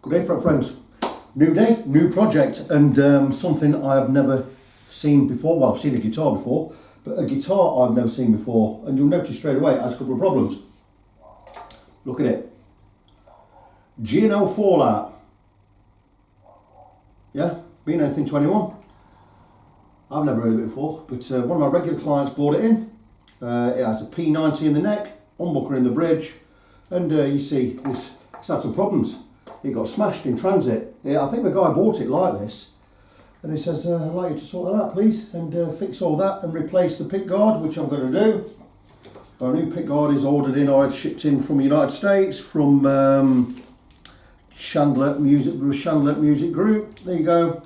Good day, friends. New day, new project, and something I have never seen before. Well, I've seen a guitar before, but a guitar I've never seen before. And you'll notice straight away it has a couple of problems. Look at it. G&L Fallout. Yeah, been anything to anyone? I've never heard of it before, but one of my regular clients brought it in. It has a P90 in the neck, humbucker in the bridge, and you see it's had some problems. It got smashed in transit. Yeah, I think the guy bought it like this, and he says, I'd like you to sort that out, please, and fix all that and replace the Pickguard, which I'm going to do. Our new Pickguard is ordered in, or it's shipped in from the United States, from Chandler Music Group. There you go.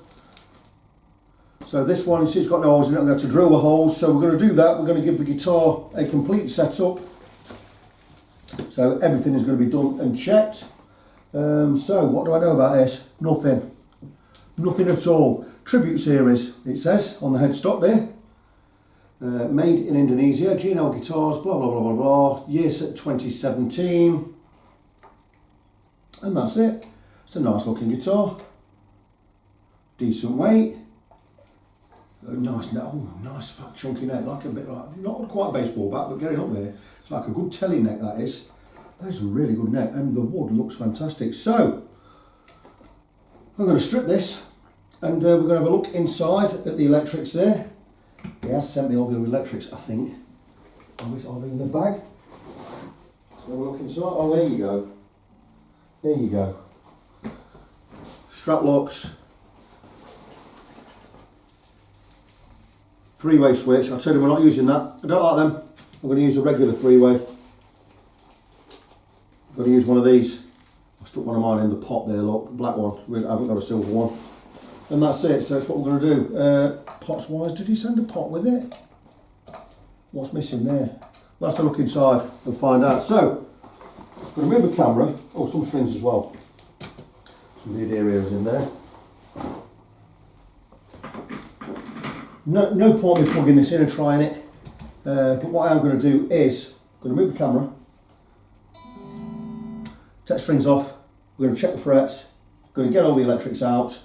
So this one, you see, it's got no holes in it. I'm going to have to drill the holes. So we're going to do that. We're going to give the guitar a complete setup. So everything is going to be done and checked. So what do I know about this? Nothing. Nothing at all. Tribute series, it says on the headstock there. Made in Indonesia. G&L guitars, blah, blah, blah, blah, blah. Year 2017. And that's it. It's a nice looking guitar. Decent weight. Nice neck, oh, nice fat chunky neck, like a bit like, not quite a baseball bat, but getting up there. It's like a good telly neck, that is. That is a really good neck, and the wood looks fantastic. So, I'm going to strip this, and we're going to have a look inside at the electrics there. He has sent me all the electrics, I think. Are they in the bag? Let's have a look inside. Oh, there you go. There you go. Strap locks. Three-way switch. I told you we're not using that. I don't like them. I'm going to use a regular three-way. I'm going to use one of these. I stuck one of mine in the pot there, look, the black one. I haven't got a silver one. And that's it. So that's what we're going to do. Pots-wise, did he send a pot with it? What's missing there? We'll have to look inside and find out. So, I'm going to move the camera. Oh, some strings as well. Some weird areas in there. No point in plugging this in and trying it, but what I'm going to do is, I'm going to move the camera, take the strings off, we're going to check the frets, we're going to get all the electrics out,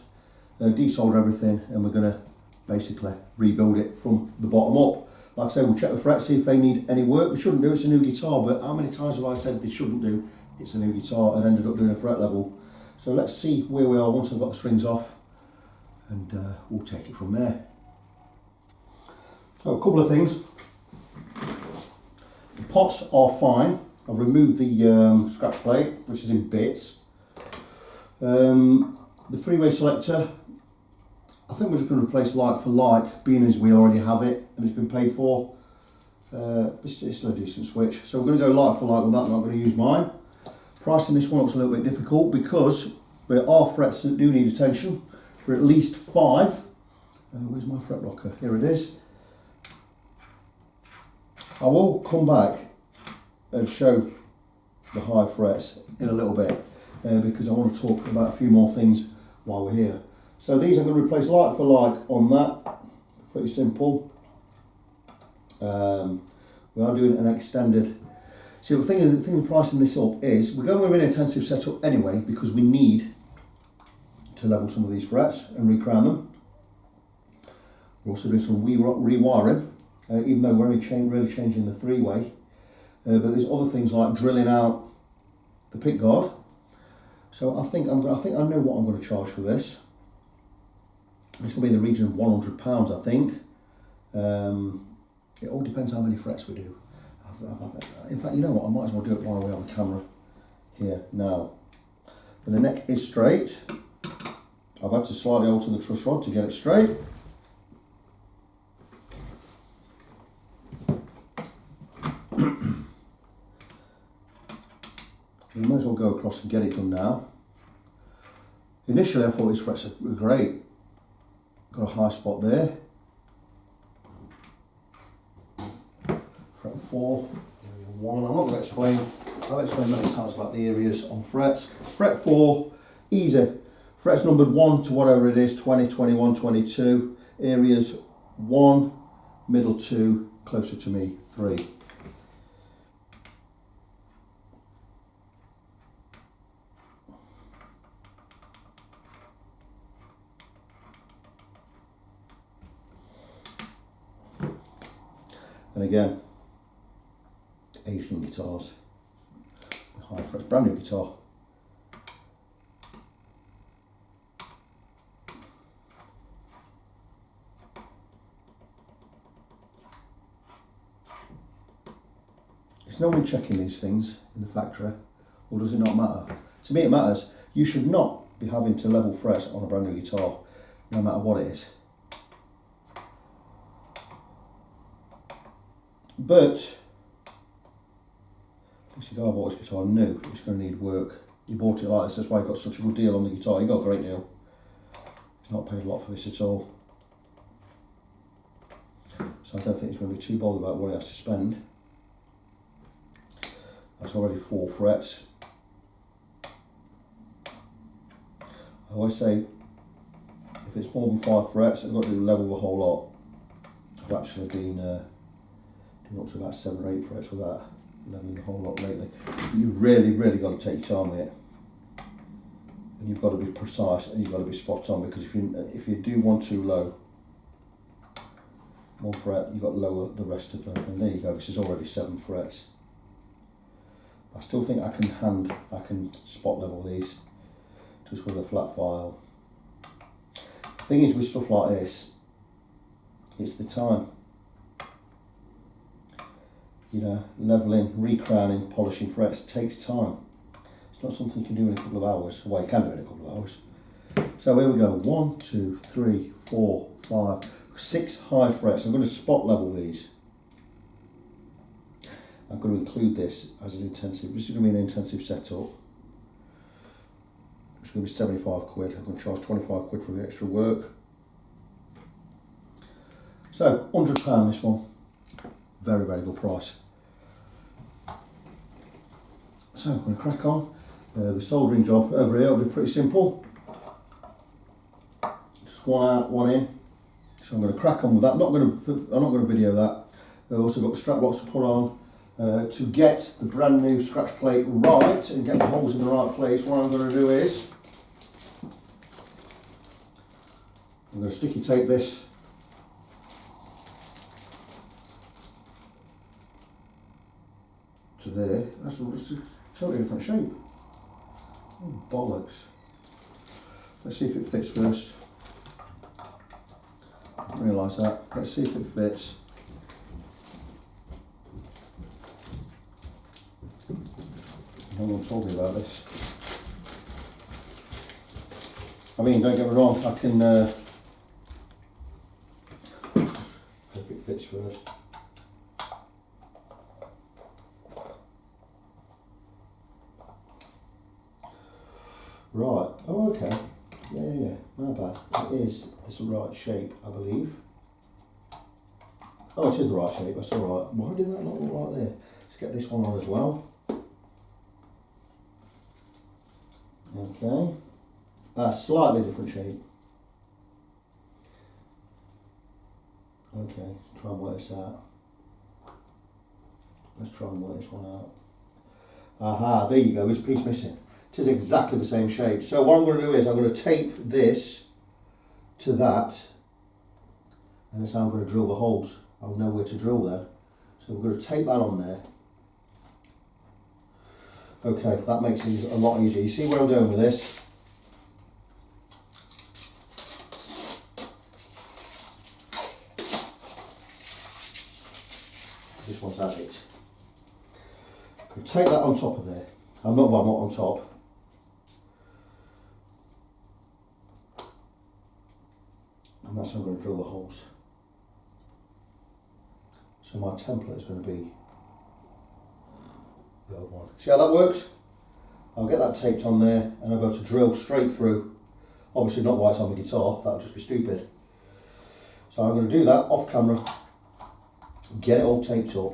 desolder everything, and we're going to basically rebuild it from the bottom up. Like I say, we'll check the frets, see if they need any work. We shouldn't do, it's a new guitar, but how many times have I said they shouldn't do? It's a new guitar, and ended up doing a fret level. So let's see where we are once I've got the strings off, and we'll take it from there. So a couple of things. The pots are fine. I've removed the scratch plate, which is in bits. The three-way selector, I think we're just going to replace like for like, being as we already have it and it's been paid for. It's still a decent switch. So we're going to go like for like with that. I'm not going to use mine. Pricing this one looks a little bit difficult because there are frets that do need attention. For at least 5. Where's my fret rocker? Here it is. I will come back and show the high frets in a little bit because I want to talk about a few more things while we're here. So these I'm going to replace like for like on that. Pretty simple. We are doing an extended. See, the thing with pricing this up is we're going with an intensive setup anyway because we need to level some of these frets and recrown them. We're also doing some rewiring. Even though we're only really changing the three-way, but there's other things like drilling out the pickguard. So I think I know what I'm going to charge for this. It's going to be in the region of £100, I think. It all depends how many frets we do. In fact, you know what? I might as well do it while we're on the camera here now. And the neck is straight. I've had to slightly alter the truss rod to get it straight. We might as well go across and get it done now. Initially I thought these frets were great. Got a high spot there. Fret 4, area 1. I'm not going to explain. I've explained many times about the areas on frets. Fret 4, easy. Frets numbered 1 to whatever it is, 20, 21, 22. Areas 1, middle 2, closer to me 3. And again, Asian guitars, high frets, brand new guitar. Is no one checking these things in the factory, or does it not matter? To me it matters. You should not be having to level frets on a brand new guitar, no matter what it is. But this guy bought his guitar new, it's going to need work. He bought it like this, that's why he got such a good deal on the guitar. He got a great deal. He's not paid a lot for this at all. So I don't think he's going to be too bothered about what he has to spend. That's already 4 frets. I always say, if it's more than 5 frets, I've got to level the whole lot. I've actually been doing up to about 7 or 8 frets without leveling the whole lot lately. But you really got to take your time with it. And you've got to be precise and you've got to be spot on, because if you do one too low, 1 fret, you've got to lower the rest of them. And there you go, this is already 7 frets. I still think I can spot level these just with a flat file. The thing is with stuff like this, it's the time. You know, leveling, recrowning, polishing frets takes time. It's not something you can do in a couple of hours. Well, you can do it in a couple of hours. So here we go, 1, 2, 3, 4, 5, 6 high frets. I'm going to spot level these. I'm going to include this as an intensive. This is going to be an intensive setup. It's going to be 75 quid. I'm going to charge 25 quid for the extra work. So, £100 this one. Very good price. So, I'm going to crack on. The soldering job over here will be pretty simple. Just one out, one in. So I'm going to crack on with that. I'm not going to video that. I've also got the strap box to put on. To get the brand new scratch plate right and get the holes in the right place, what I'm going to do is I'm going to sticky tape this to there. That's a totally different shape. Oh, bollocks. Let's see if it fits first. I didn't realise that. Let's see if it fits. No one told me about this. I mean, don't get me wrong, I can hope it fits first. Right, oh okay. Yeah, not bad. It is the right shape, I believe. Oh, it is the right shape, that's alright. Why did that not look right there? Let's get this one on as well. Okay, slightly different shape. Okay, try and work this out. Let's try and work this one out. Aha, there you go, there's a piece missing. It is exactly the same shape. So what I'm going to do is I'm going to tape this to that, and that's how I'm going to drill the holes. I'll know where to drill there. So we're going to tape that on there. Okay, that makes it a lot easier. You see where I'm going with this? This one's at it. Take that on top of there. I'm not on top. And that's how I'm going to drill the holes. So my template is going to be the old one. See how that works? I'll get that taped on there and I'll go to drill straight through. Obviously not while it's on the guitar, that would just be stupid. So I'm going to do that off camera, get it all taped up.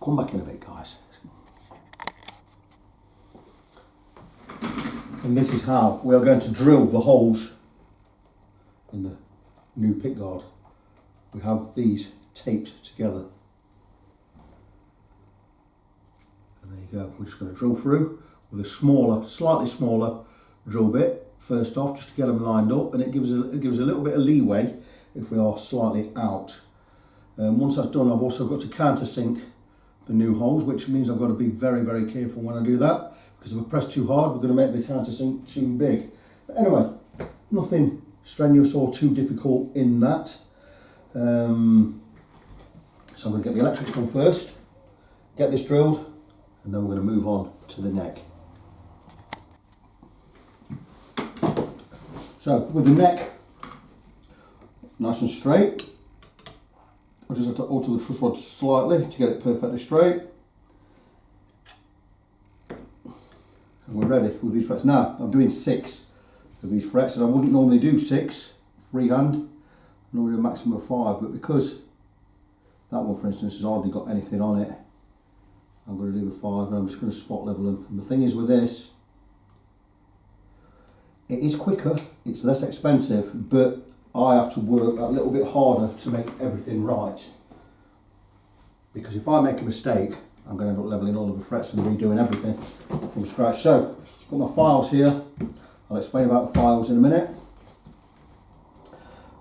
Come back in a bit, guys. And this is how we are going to drill the holes in the new pickguard. We have these taped together. And there you go. We're just going to drill through with a smaller, slightly smaller drill bit first off, just to get them lined up, and it gives a little bit of leeway if we are slightly out. Once that's done, I've also got to countersink the new holes, which means I've got to be very, very careful when I do that, because if I press too hard, we're going to make the countersink too big. But anyway, nothing strenuous or too difficult in that. So I'm going to get the electrics done first, get this drilled, and then we're going to move on to the neck. So with the neck nice and straight, I just have to alter the truss rod slightly to get it perfectly straight. And we're ready with these frets. Now I'm doing 6 of these frets, and I wouldn't normally do 6 freehand, normally a maximum of 5, but because that one for instance has hardly got anything on it, I'm going to do the 5 and I'm just going to spot level them. And the thing is with this, it is quicker, it's less expensive, but I have to work a little bit harder to make everything right. Because if I make a mistake, I'm going to end up levelling all of the frets and redoing everything from scratch. So, I've got my files here. I'll explain about the files in a minute.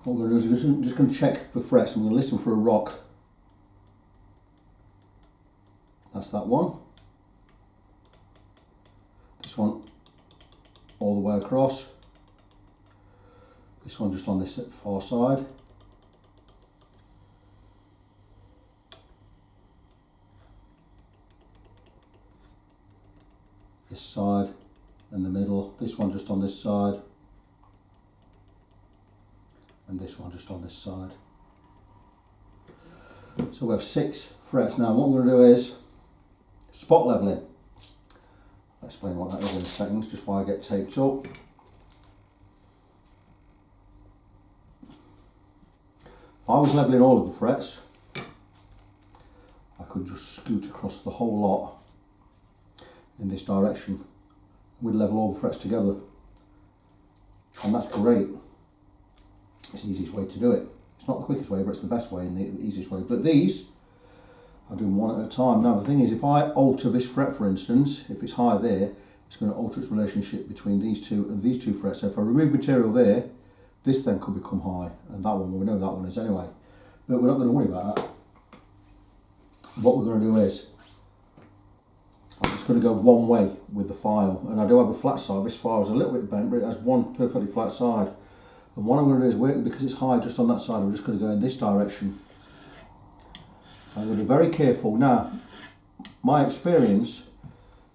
What we're going to do is I'm just going to check for frets. I'm going to listen for a rock. That's that one. This one all the way across. This one just on this far side. This side and the middle. This one just on this side. And this one just on this side. So we have 6 frets. Now what we're going to do is spot leveling. I'll explain what that is in a second, just while I get taped up. If I was levelling all of the frets, I could just scoot across the whole lot in this direction. We'd level all the frets together, and that's great. It's the easiest way to do it. It's not the quickest way, but it's the best way and the easiest way. But these, I do them one at a time. Now the thing is, if I alter this fret, for instance, if it's high there, it's going to alter its relationship between these two and these 2 frets. So if I remove material there, this then could become high, and that one, well, we know that one is anyway. But we're not going to worry about that. What we're going to do is, I'm just going to go one way with the file, and I do have a flat side. This file is a little bit bent, but it has one perfectly flat side. And what I'm going to do is work, because it's high just on that side, I'm just going to go in this direction. I'm going to be very careful. Now, my experience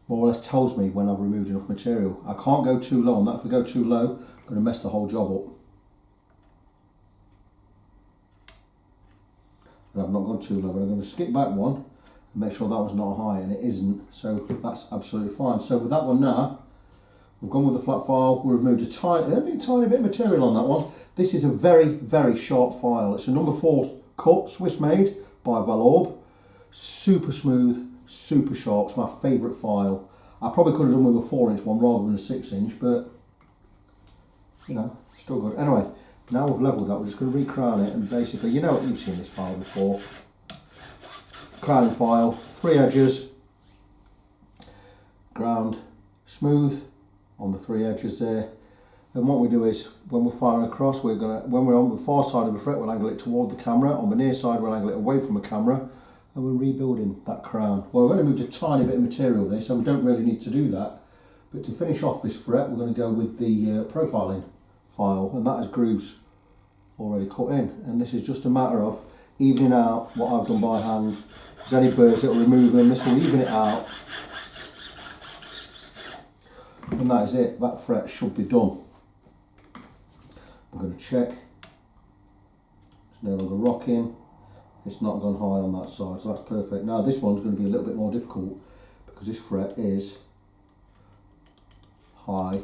more or less tells me when I've removed enough material. I can't go too low on that. If I go too low, I'm going to mess the whole job up. And I've not gone too low, but I'm going to skip back one and make sure that one's not high, and it isn't. So that's absolutely fine. So with that one now, we've gone with the flat file. We've removed a tiny bit of material on that one. This is a very, very sharp file. It's a number 4 cut, Swiss made by Valorbe. Super smooth, super sharp. It's my favourite file. I probably could have done with a 4-inch one rather than a 6-inch, but you know, still good. Anyway, now we've levelled that, we're just going to re-crown it, and basically, you know what, you've seen this file before. Crowning file, 3 edges, ground smooth on the 3 edges there. And what we do is, when we're firing across, when we're on the far side of the fret, we'll angle it toward the camera. On the near side, we'll angle it away from the camera, and we're rebuilding that crown. Well, we've only moved a tiny bit of material there, so we don't really need to do that. But to finish off this fret, we're going to go with the profiling file, and that has grooves already cut in. And this is just a matter of evening out what I've done by hand. If there's any burrs, it'll remove them. This will even it out. And that is it. That fret should be done. I'm going to check. It's no longer rocking. It's not gone high on that side, so that's perfect. Now this one's going to be a little bit more difficult because this fret is high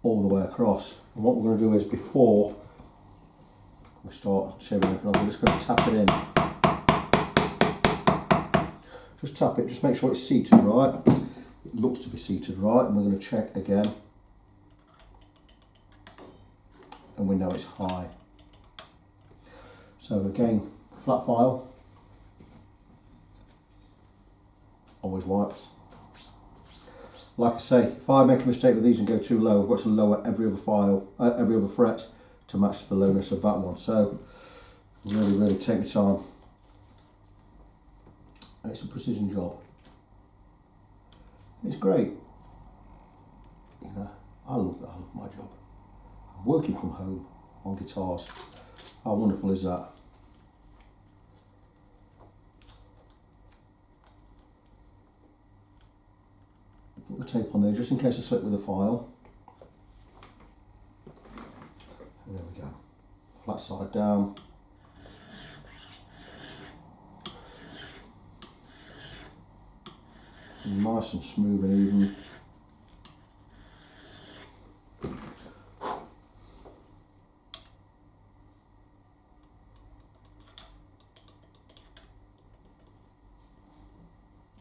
all the way across. And what we're going to do is, before we start shaving everything off, we're just going to tap it in. Just tap it, just make sure it's seated right. It looks to be seated right, and we're going to check again. And we know it's high. So again, flat file, always wipes. Like I say, if I make a mistake with these and go too low, I've got to lower every other file, every other fret to match the lowness of that one. So Really take your time. It's a precision job. It's great. You know, I love my job. I'm working from home on guitars. How wonderful is that? Put the tape on there just in case I slip with the file. And there we go. Flat side down. Nice and smooth and even.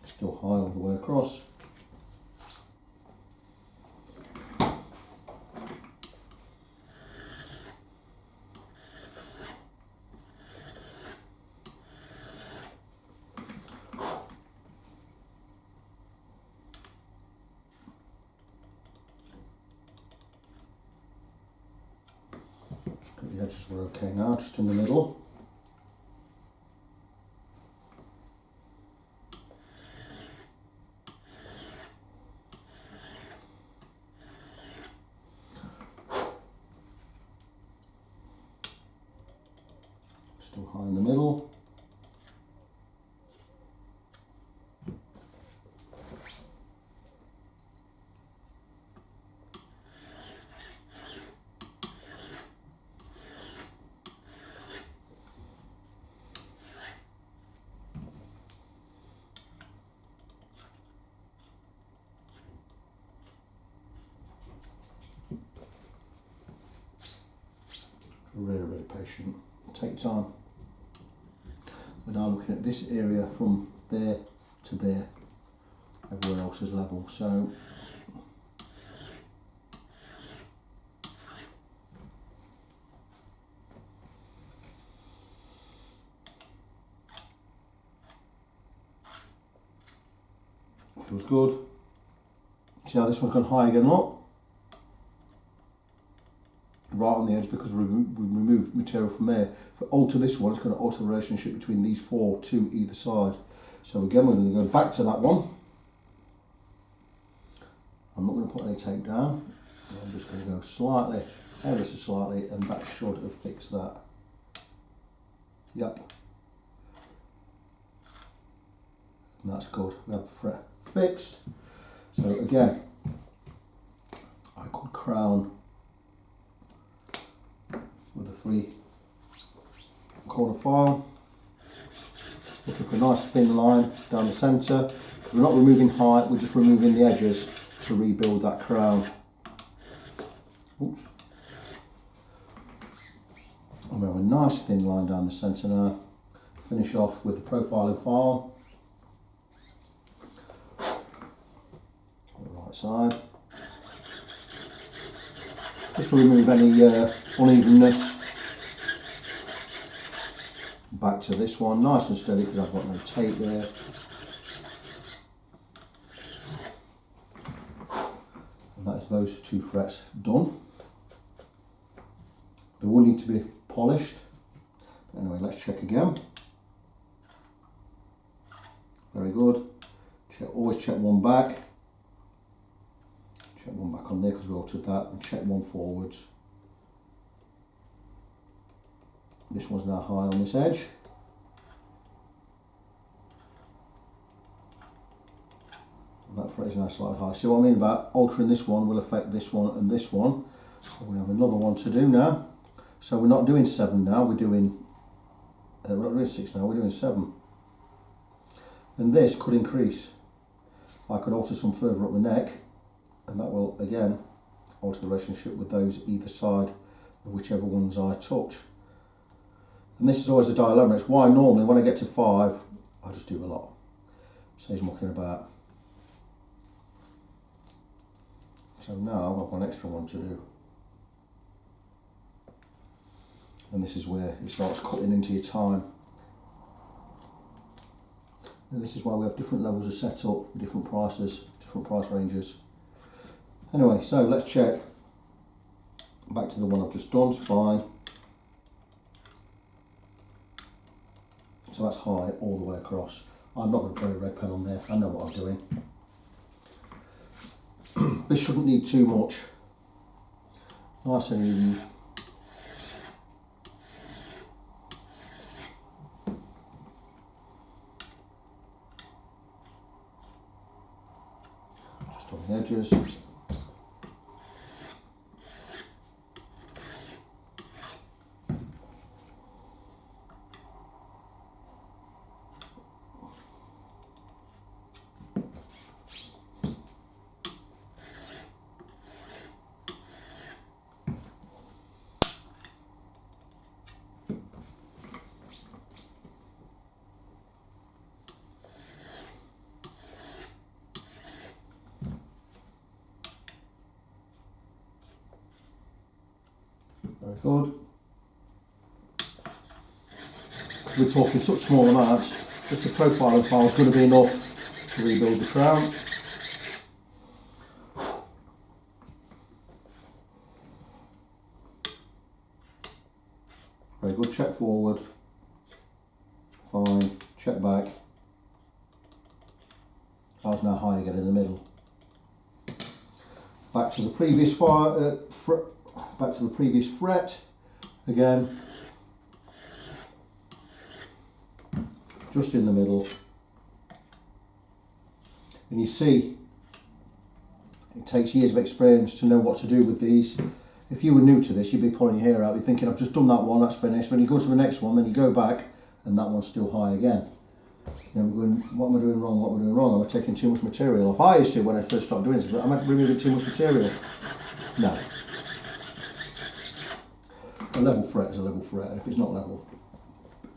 Still high all the way across. The edges were okay now, just in the middle. Still high in the middle. Really patient. Take your time. We're now looking at this area from there to there. Everywhere else is level. So feels good. See how this one's gone high again, look? Right on the edge because we removed material from there. But alter this one, it's going to alter the relationship between these four to either side. So again, we're going to go back to that one. I'm not going to put any tape down. I'm just going to go slightly, ever so slightly, and that should have fixed that. Yep. And that's good. We have the fret fixed. So again, I could crown with a 3/4 file. Looking for a nice thin line down the centre. We're not removing height, we're just removing the edges to rebuild that crown. Oops. And we have a nice thin line down the centre now. Finish off with the profiling file. On the right side. Just to remove any unevenness. Back to this one, nice and steady because I've got no tape there. And that's those two frets done. They will need to be polished. But anyway, let's check again. Very good. Always check one back. Check one back on there because we altered that, and check one forwards. This one's now high on this edge. And that fret is now slightly high. See what I mean about altering this one will affect this one and this one. So we have another one to do now. So we're not doing 7 now, we're doing, we're not doing 6 now, we're doing 7. And this could increase. I could alter some further up the neck, and that will again alter the relationship with those either side of whichever ones I touch. And this is always a dilemma. It's why normally when I get to 5, I just do a lot. Saves mucking about. So now I've got an extra one to do. And this is where it starts cutting into your time. And this is why we have different levels of setup, different prices, different price ranges. Anyway, so let's check. Back to the one I've just done, it's fine. So that's high all the way across. I'm not going to put a red pen on there, I know what I'm doing. This shouldn't need too much. Nice and even. Just on the edges. Very good. We're talking such small amounts, just the profiling file is going to be enough to rebuild the crown. Very good, check forward, fine, check back. That's now high again in the middle. Back to the previous back to the previous fret again, just in the middle, and you see it takes years of experience to know what to do with these. If you were new to this, you'd be pulling your hair out, you're thinking, I've just done that one, that's finished. When you go to the next one, then you go back and that one's still high again. You know, going, what am I doing wrong, what am I doing wrong? Am I taking too much material off? I used to when I first started doing this, but am I removing too much material? No. A level fret is a level fret, and if it's not level,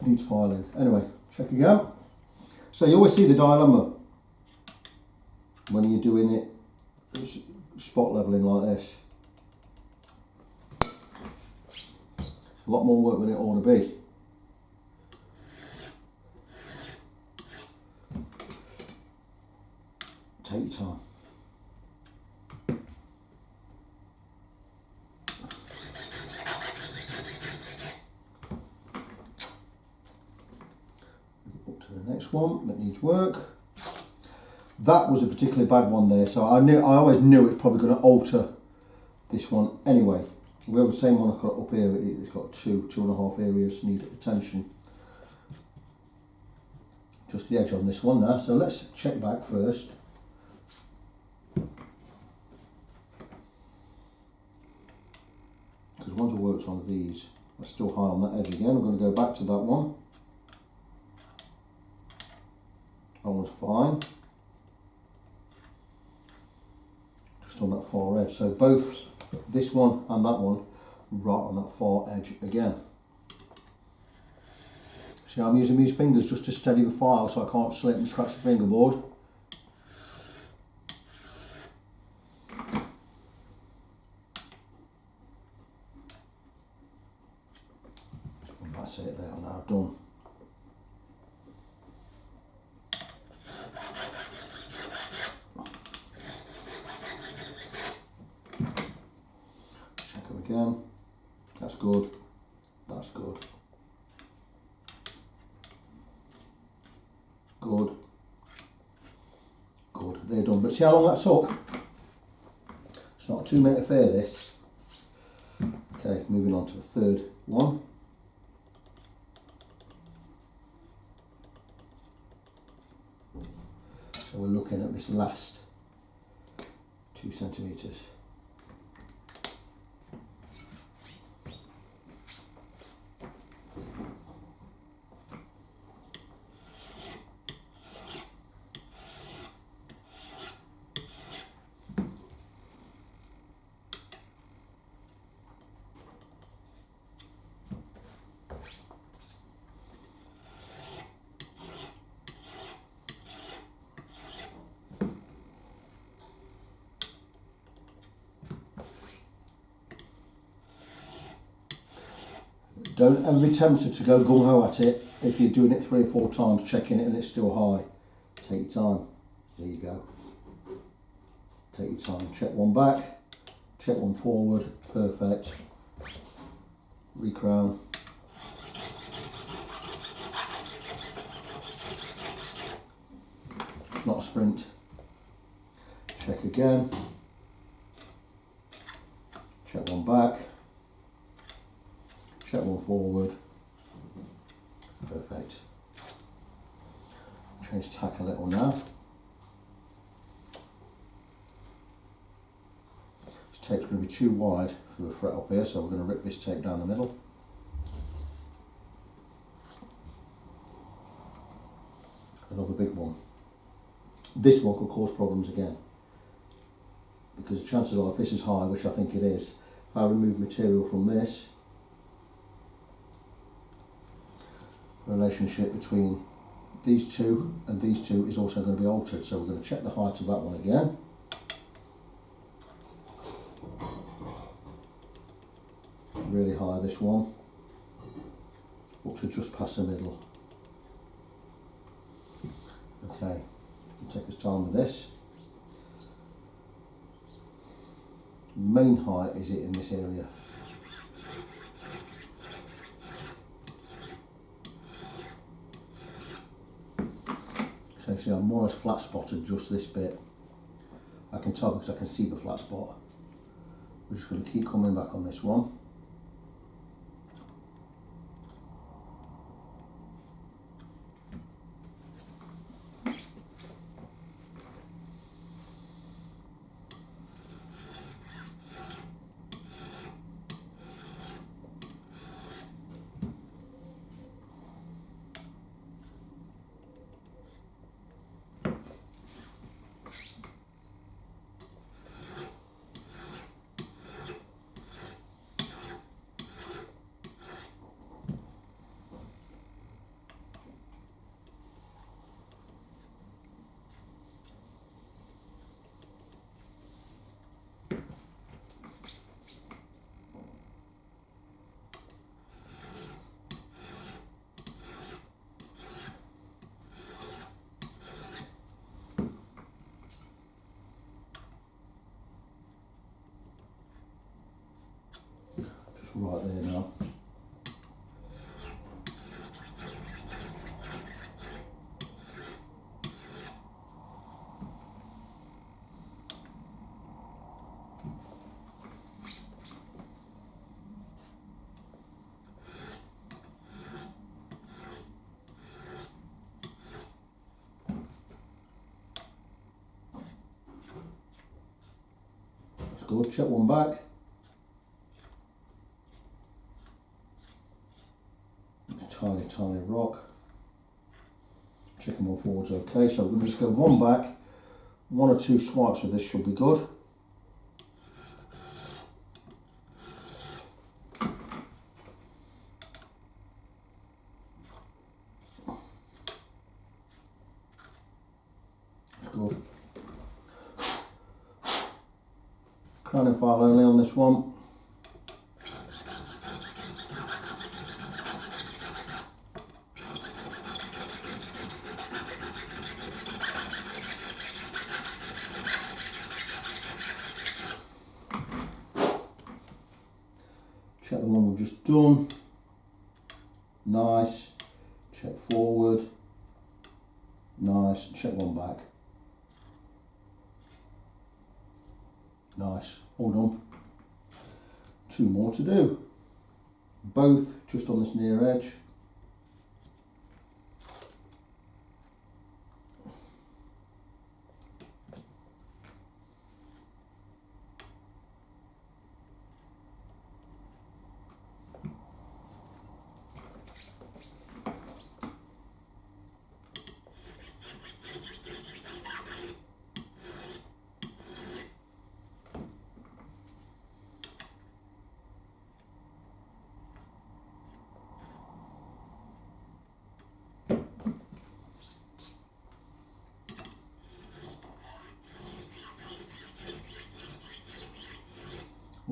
it needs filing. Anyway, check again. So you always see the dilemma when you're doing it spot leveling like this. A lot more work than it ought to be. Take your time. Up to the next one that needs work. That was a particularly bad one there, so I always knew it's probably going to alter this one anyway. We have the same one I've got up here, it's got two and a half areas need attention. Just the edge on this one now, so let's check back first. Because once it works on these, that's still high on that edge again. I'm going to go back to that one. That one's fine. Just on that far edge. So both this one and that one right on that far edge again. See, I'm using these fingers just to steady the file so I can't slip and scratch the fingerboard. That's it, there, now done. Check them again. That's good. That's good. Good. Good. They're done. But see how long that took? It's not a 2 minute affair, this. Okay, moving on to the third one. So we're looking at this last 2 centimetres. Don't ever be tempted to go gung-ho at it if you're doing it 3 or 4 times, checking it and it's still high. Take your time. There you go. Take your time. Check one back, check one forward. Perfect. Recrown. sprint. Check again. Check one back. Check one forward. Perfect. Change tack a little now. This tape's going to be too wide for the fret up here, so we're going to rip this tape down the middle. Another big one. This one could cause problems again, because the chances are, if this is high, which I think it is, if I remove material from this, the relationship between these two and these two is also going to be altered. So we're going to check the height of that one again. Really high, this one, up to just past the middle. Okay, we'll take us time with this. Main height is it in this area. So you see I'm more or less flat spotted just this bit. I can tell because I can see the flat spot. We're just going to keep coming back on this one. Right there now. That's good. Check one back. Tiny rock. Checking one forwards okay, so we're going to just go one back. One or two swipes of this should be good. That's good. Crowning file only on this one. Check the one we've just done. Nice. Check forward. Nice. Check one back. Nice. All done. Two more to do. Both just on this near edge.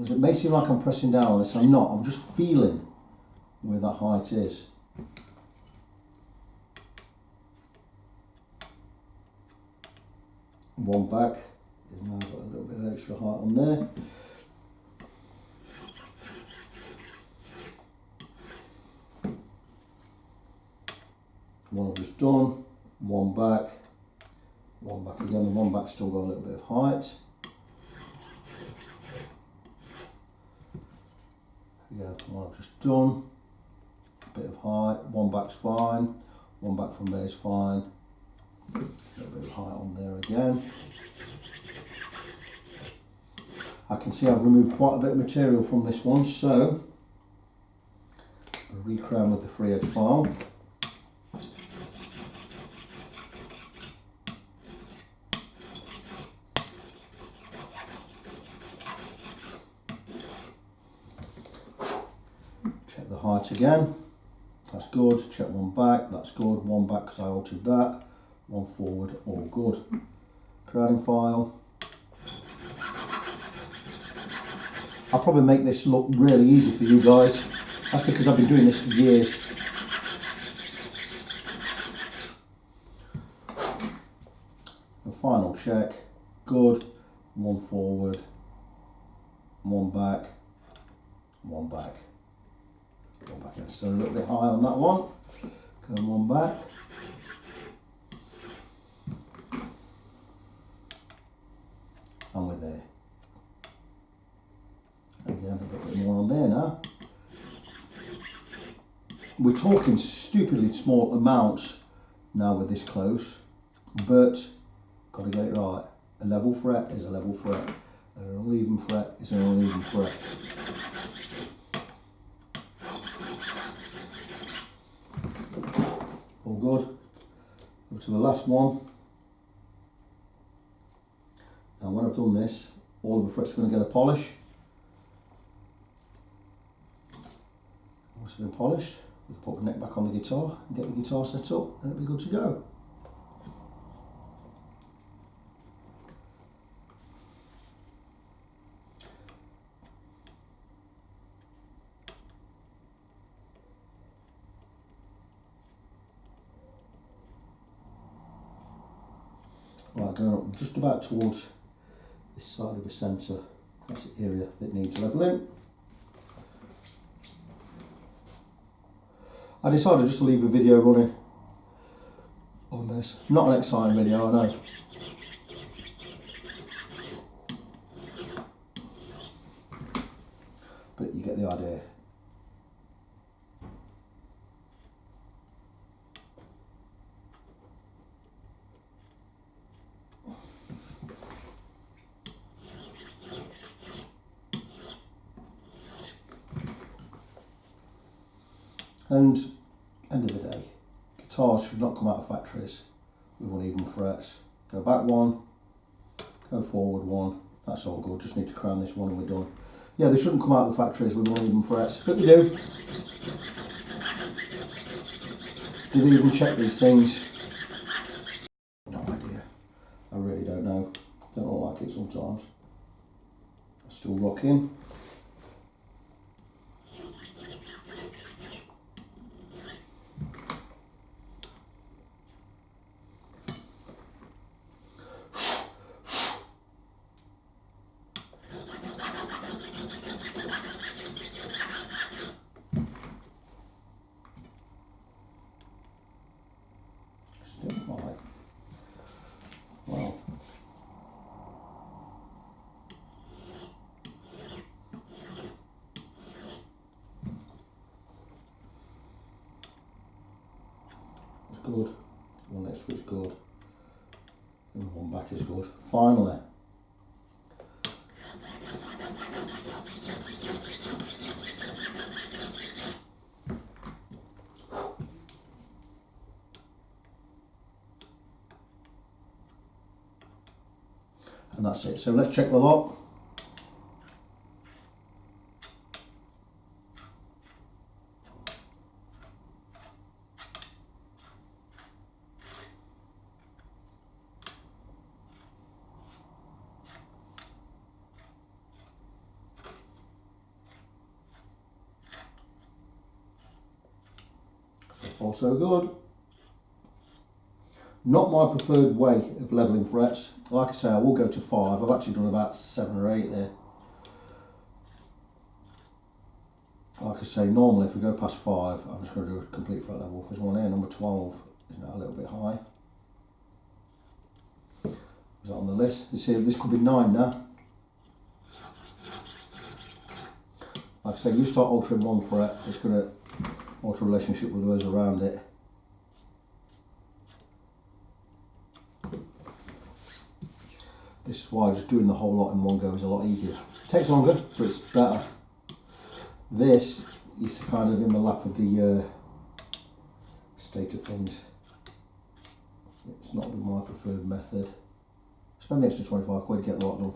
It may seem like I'm pressing down on this, I'm not, I'm just feeling where that height is. One back, there's now got a little bit of extra height on there. One I've just done, one back, One back again, the one back's still got a little bit of height. Yeah, what I've just done, a bit of height, one back's fine, one back from there is fine, a little bit of height on there again. I can see I've removed quite a bit of material from this one, so I'll re-crown with the free edge file. Check the height again, that's good. Check one back, that's good. One back because I altered that. One forward, all good. Crowning file. I'll probably make this look really easy for you guys. That's because I've been doing this for years. The final check, good. One forward, one back, one back. One back in. Still a little bit high on that one. Go one back. And we're there. Again, a bit more on there now. We're talking stupidly small amounts now with this close, but got to get it right. A level fret is a level fret. An uneven fret is an uneven fret. All good. Go to the last one. And when I've done this, all of the frets are going to get a polish. Once it's been polished, we can put the neck back on the guitar and get the guitar set up, and it'll be good to go. Right, going up just about towards this side of the centre, that's the area that needs levelling. I decided just to leave a video running on this. Not an exciting video, I know. But you get the idea. And end of the day, guitars should not come out of factories with uneven frets. Go back one, go forward one, that's all good. Just need to crown this one and we're done. Yeah, they shouldn't come out of the factories with uneven frets, but they do. Do they even check these things? No idea. I really don't know. Don't look like it sometimes. Still rocking. Right. Well, it's good. One next to it's good. And one back is good. Finally. And that's it. So let's check the lock. So far so good. Not my preferred way of levelling frets. Like I say, I will go to 5. I've actually done about 7 or 8 there. Like I say, normally if we go past 5, I'm just going to do a complete fret level. There's one here, number 12, is now a little bit high. Is that on the list? You see, this could be 9 now. Like I say, you start altering one fret, it's going to alter a relationship with those around it. This is why just doing the whole lot in one go is a lot easier. It takes longer, but it's better. This is kind of in the lap of the state of things. It's not my preferred method. Spend the extra 25 quid to get the lot done.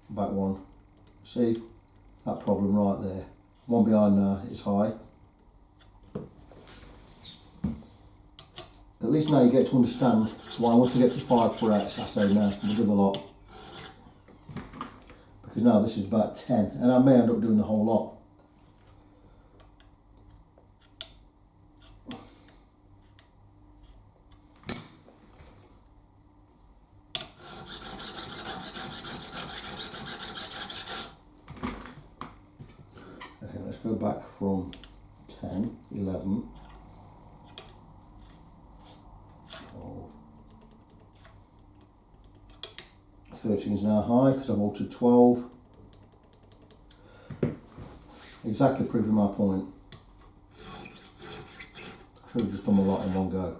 Back one. See that problem right there. One behind now is high. At least now you get to understand why once I get to 5 frets, I say no, we'll do the lot. Because now this is about 10, and I may end up doing the whole lot. Okay, let's go back from 10, 11. 13 is now high because I've altered 12. Exactly proving my point. Should have just done a lot in one go.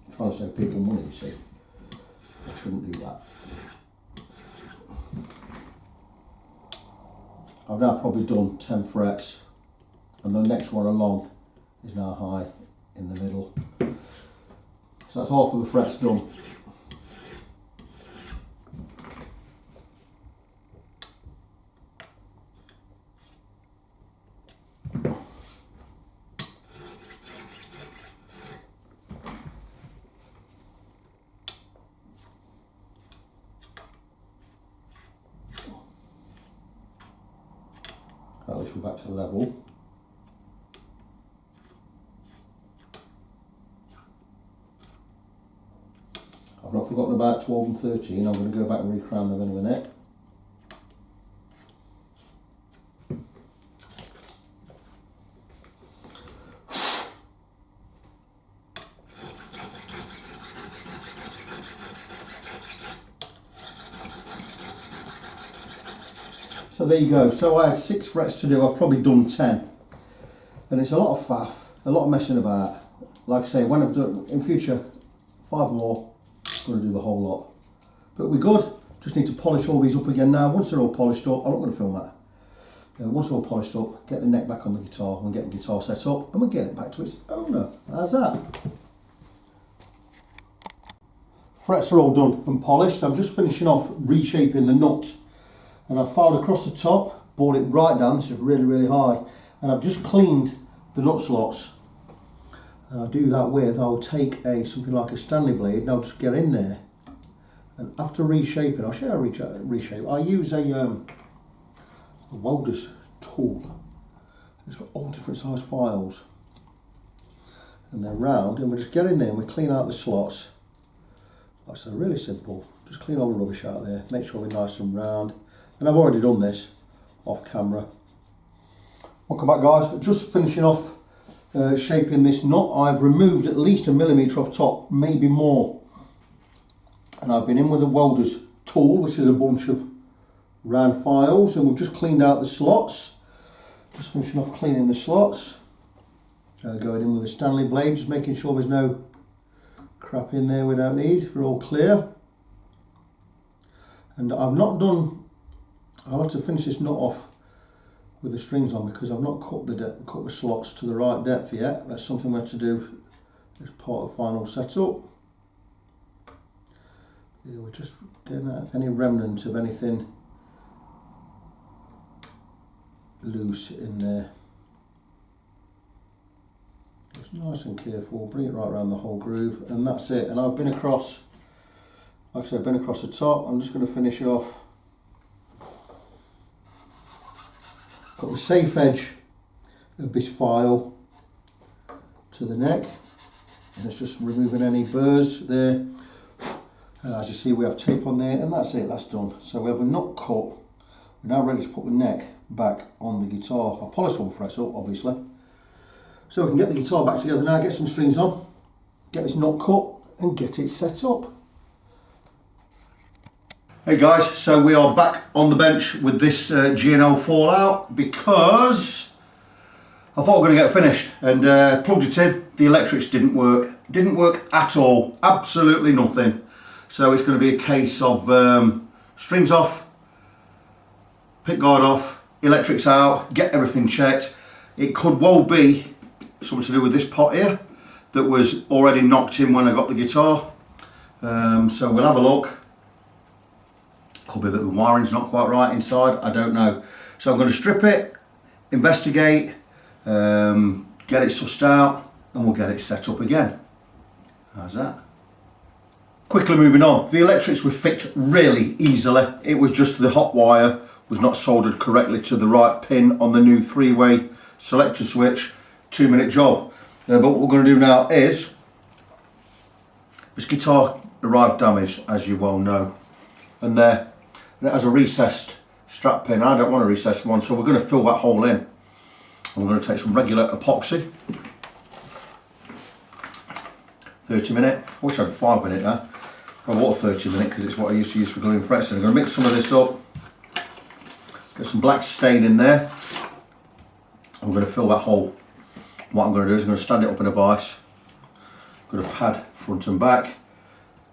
I'm trying to save people money, you see. I shouldn't do that. I've now probably done 10 frets, and the next one along is now high in the middle. So that's half of the frets done. At least we're back to level. I've not forgotten about 12 and 13, I'm going to go back and recrown them in a minute. So there you go, so I had 6 frets to do, I've probably done 10. And it's a lot of faff, a lot of messing about. Like I say, when I've done, in future, 5 more. Going to do the whole lot, but we're good. Just need to polish all these up again now. Once they're all polished up, I'm not going to film that. Once they're all polished up, get the neck back on the guitar and get the guitar set up, and we'll get it back to its owner. How's that? Frets are all done and polished. I'm just finishing off reshaping the nut, and I've filed across the top, brought it right down. This is really, really high, and I've just cleaned the nut slots. And I'll do that with, I'll take something like a Stanley blade and I'll just get in there. And after reshaping, I'll show you how I reshape. I use a welder's tool. It's got all different size files. And they're round, and we just get in there and we clean out the slots. Like so, really simple. Just clean all the rubbish out there, make sure we're nice and round. And I've already done this off camera. Welcome back, guys. Just finishing off shaping this nut. I've removed at least 1 millimetre off top, maybe more, and I've been in with a welder's tool, which is a bunch of round files, and we've just cleaned out the slots. Just finishing off cleaning the slots, going in with a Stanley blade, just making sure there's no crap in there we don't need. We're all clear. And I've not done, I'll have to finish this nut off with the strings on because I've not cut the slots to the right depth yet. That's something we have to do as part of final setup. Yeah, we're just getting out any remnant of anything loose in there. Just nice and careful, bring it right around the whole groove, and that's it. And I've been across, like I said, I've been across the top. I'm just going to finish off. Got the safe edge of this file to the neck, and it's just removing any burrs there. As you see, we have tape on there, and that's it, that's done. So we have a nut cut We're now ready to put the neck back on the guitar. I'll polish all the frets up, obviously. So we can get the guitar back together now, get some strings on, get this nut cut and get it set up. Hey guys, so we are back on the bench with this G&L Fallout because I thought we were going to get finished and plugged it in. The electrics didn't work. Didn't work at all. Absolutely nothing. So it's going to be a case of strings off, pickguard off, electrics out, get everything checked. It could well be something to do with this pot here that was already knocked in when I got the guitar. So we'll have a look. Could be that the wiring's not quite right inside, I don't know. So I'm going to strip it, investigate, get it sussed out, and we'll get it set up again. How's that? Quickly moving on, the electrics were fixed really easily. It was just the hot wire was not soldered correctly to the right pin on the new 3-way selector switch. 2-minute job. But what we're going to do now is, this guitar arrived damaged, as you well know, and there. And it has a recessed strap pin. I don't want a recessed one, so we're going to fill that hole in. And we're going to take some regular epoxy. 30-minute. I wish I had 5-minute now. I bought a 30-minute because it's what I used to use for gluing frets. And I'm going to mix some of this up. Get some black stain in there. And we're going to fill that hole. What I'm going to do is I'm going to stand it up in a vise. I'm going to pad front and back.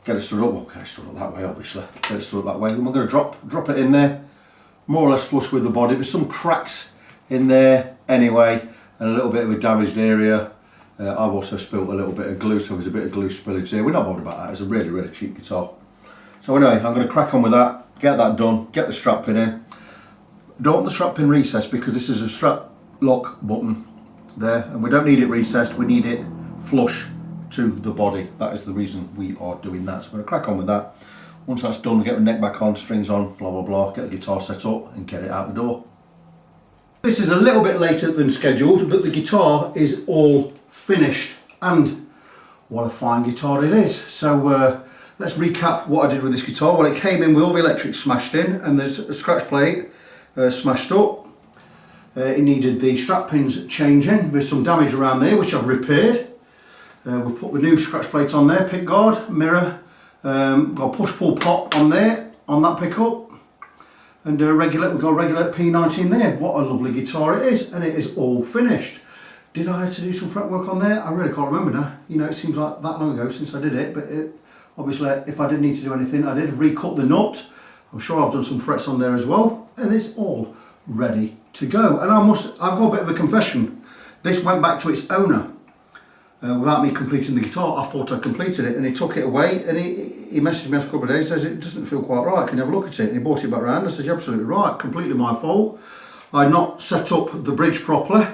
Get it stood up, well, get it stood up that way obviously, get it stood up that way, and we're going to drop it in there, more or less flush with the body. There's some cracks in there anyway, and a little bit of a damaged area. I've also spilt a little bit of glue, so there's a bit of glue spillage here. We're not bothered about that, it's a really, really cheap guitar. So anyway, I'm going to crack on with that, get that done, get the strap pin in. Don't want the strap pin recessed because this is a strap lock button there, and we don't need it recessed, we need it flush to the body. That is the reason we are doing that. So I'm going to crack on with that. Once that's done, get the neck back on, strings on, blah blah blah, get the guitar set up and get it out the door. This is a little bit later than scheduled, but the guitar is all finished, and what a fine guitar it is. So let's recap what I did with this guitar. Well, it came in with all the electrics smashed in, and there's a scratch plate smashed up. It needed the strap pins changing with some damage around there, which I've repaired. We'll put the new scratch plate on there, pickguard, mirror, got a push-pull pot on there, on that pickup, and we've got a regular P19 there. What a lovely guitar it is, and it is all finished. Did I have to do some fretwork on there? I really can't remember now. You know, it seems like that long ago since I did it, but obviously if I did need to do anything, I did recut the nut. I'm sure I've done some frets on there as well, and it's all ready to go. And I've got a bit of a confession. This went back to its owner. Without me completing the guitar. I thought I completed it, and he took it away, and he messaged me after a couple of days, says it doesn't feel quite right, can you have a look at it? And he brought it back round. I said, you're absolutely right, completely my fault. I'd not set up the bridge properly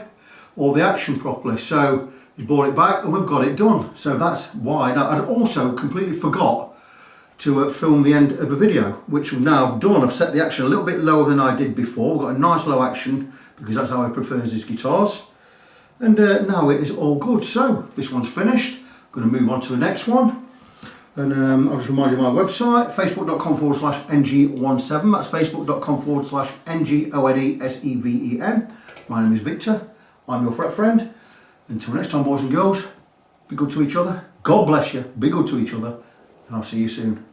or the action properly, so he brought it back and we've got it done. So that's why. Now, I'd also completely forgot to film the end of a video, which we've now done. I've set the action a little bit lower than I did before. We've got a nice low action because that's how he prefers his guitars. And now it is all good. So this one's finished. I'm going to move on to the next one. And I'll just remind you of my website, facebook.com/ng17. That's facebook.com/NGONESEVEN. My name is Victor. I'm your fret friend. Until next time, boys and girls, be good to each other. God bless you. Be good to each other. And I'll see you soon.